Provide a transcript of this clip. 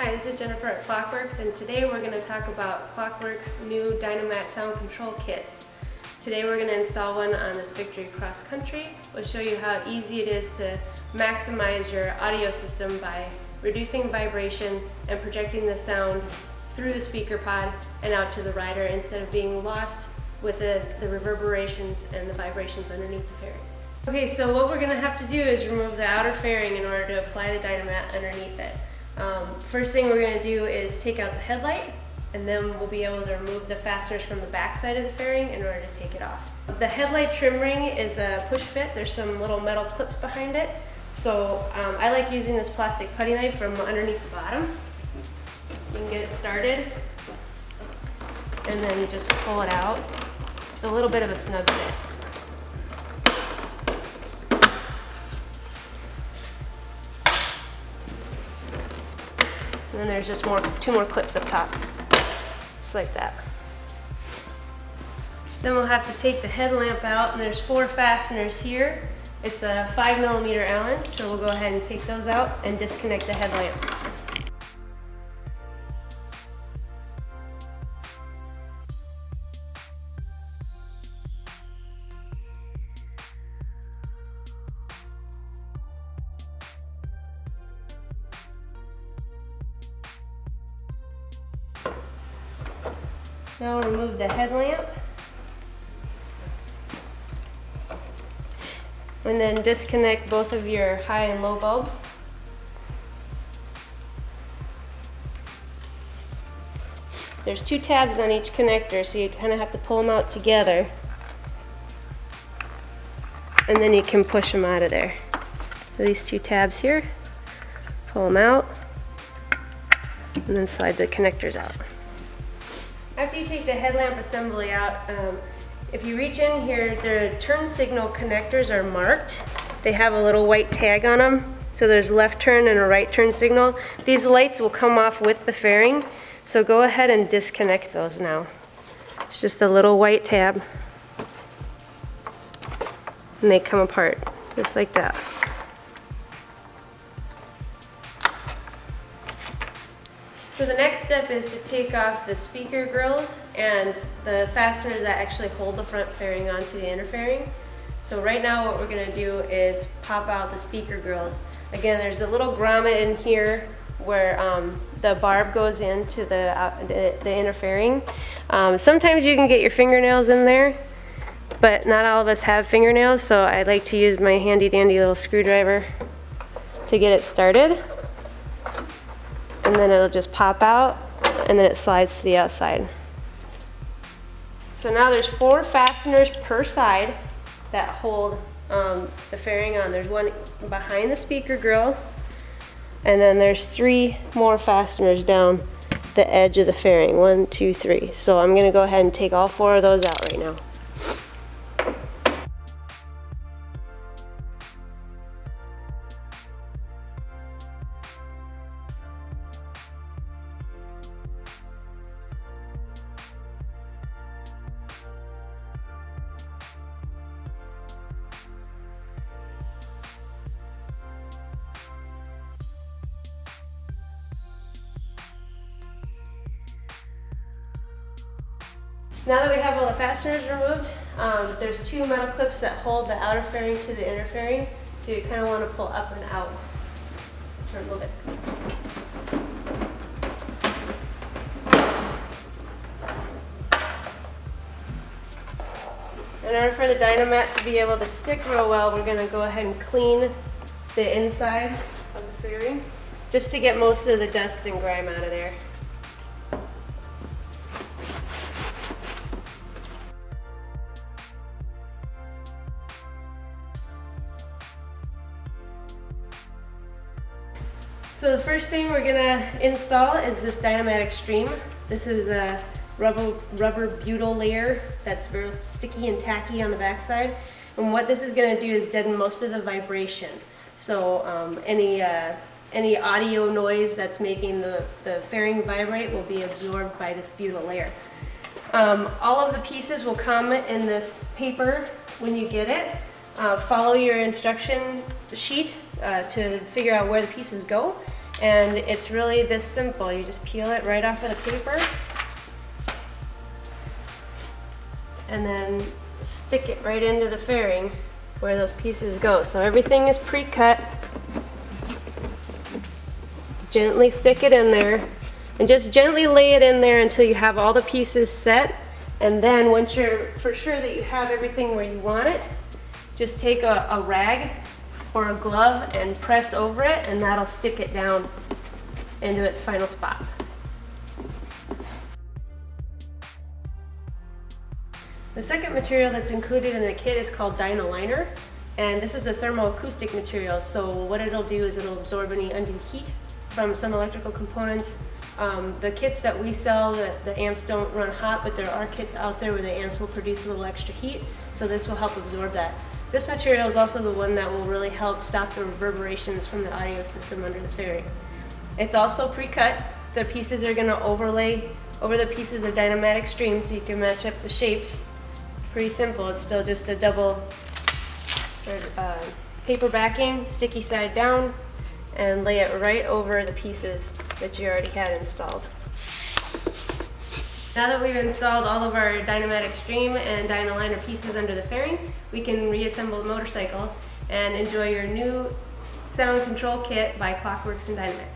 Hi, this is Jennifer at Klock Werks, and today we're going to talk about Klock Werks' new DynaMat sound control kits. Today we're going to install one on this Victory Cross Country. We'll show you how easy it is to maximize your audio system by reducing vibration and projecting the sound through the speaker pod and out to the rider instead of being lost with the reverberations and the vibrations underneath the fairing. Okay, so what we're going to have to do is remove the outer fairing in order to apply the DynaMat underneath it. First thing we're going to do is take out the headlight, and then we'll be able to remove the fasteners from the back side of the fairing in order to take it off. The headlight trim ring is a push fit. There's some little metal clips behind it. So I like using this plastic putty knife from underneath the bottom. You can get it started, and then you just pull it out. It's a little bit of a snug fit. And then there's just two more clips up top, just like that. Then we'll have to take the headlamp out, and there's 4 fasteners here. It's a 5mm Allen, so we'll go ahead and take those out and disconnect the headlamp. Now we'll remove the headlamp and then disconnect both of your high and low bulbs. There's 2 tabs on each connector, so you kind of have to pull them out together, and then you can push them out of there. So these 2 tabs here, pull them out, and then slide the connectors out. After you take the headlamp assembly out, if you reach in here, the turn signal connectors are marked. They have a little white tag on them. So there's left turn and a right turn signal. These lights will come off with the fairing. So go ahead and disconnect those now. It's just a little white tab. And they come apart, just like that. So the next step is to take off the speaker grills and the fasteners that actually hold the front fairing onto the inner fairing. So right now what we're going to do is pop out the speaker grills. Again, there's a little grommet in here where the barb goes into the inner fairing. Sometimes you can get your fingernails in there, but not all of us have fingernails, so I like to use my handy dandy little screwdriver to get it started. And then it'll just pop out, and then it slides to the outside. So now there's 4 fasteners per side that hold the fairing on. There's one behind the speaker grill, and then there's 3 more fasteners down the edge of the fairing. 1, 2, 3. So I'm going to go ahead and take all 4 of those out right now. Now that we have all the fasteners removed, there's 2 metal clips that hold the outer fairing to the inner fairing, so you kind of want to pull up and out. Turn a little bit. In order for the DynaMat to be able to stick real well, we're going to go ahead and clean the inside of the fairing, just to get most of the dust and grime out of there. So the first thing we're going to install is this DynaMat Extreme. This is a rubber butyl layer that's very sticky and tacky on the backside. And what this is going to do is deaden most of the vibration. So any audio noise that's making the fairing vibrate will be absorbed by this butyl layer. All of the pieces will come in this paper when you get it. Follow your instruction sheet to figure out where the pieces go, And it's really this simple. You just peel it right off of the paper and then stick it right into the fairing where those pieces go. So everything is pre-cut. Gently stick it in there and just gently lay it in there until you have all the pieces set. And then once you're for sure that you have everything where you want it, just take a rag or a glove and press over it, and that'll stick it down into its final spot. The second material that's included in the kit is called DynaLiner, and this is a thermoacoustic material. So what it'll do is it'll absorb any undue heat from some electrical components. The kits that we sell, the amps don't run hot, but there are kits out there where the amps will produce a little extra heat, so this will help absorb that. This material is also the one that will really help stop the reverberations from the audio system under the fairing. It's also pre-cut. The pieces are going to overlay over the pieces of DynaMat Extreme so you can match up the shapes. Pretty simple. It's still just a double paper backing, sticky side down, and lay it right over the pieces that you already had installed. Now that we've installed all of our DynaMat Extreme and DynaLiner pieces under the fairing, we can reassemble the motorcycle and enjoy your new sound control kit by Klock Werks and DynaMat.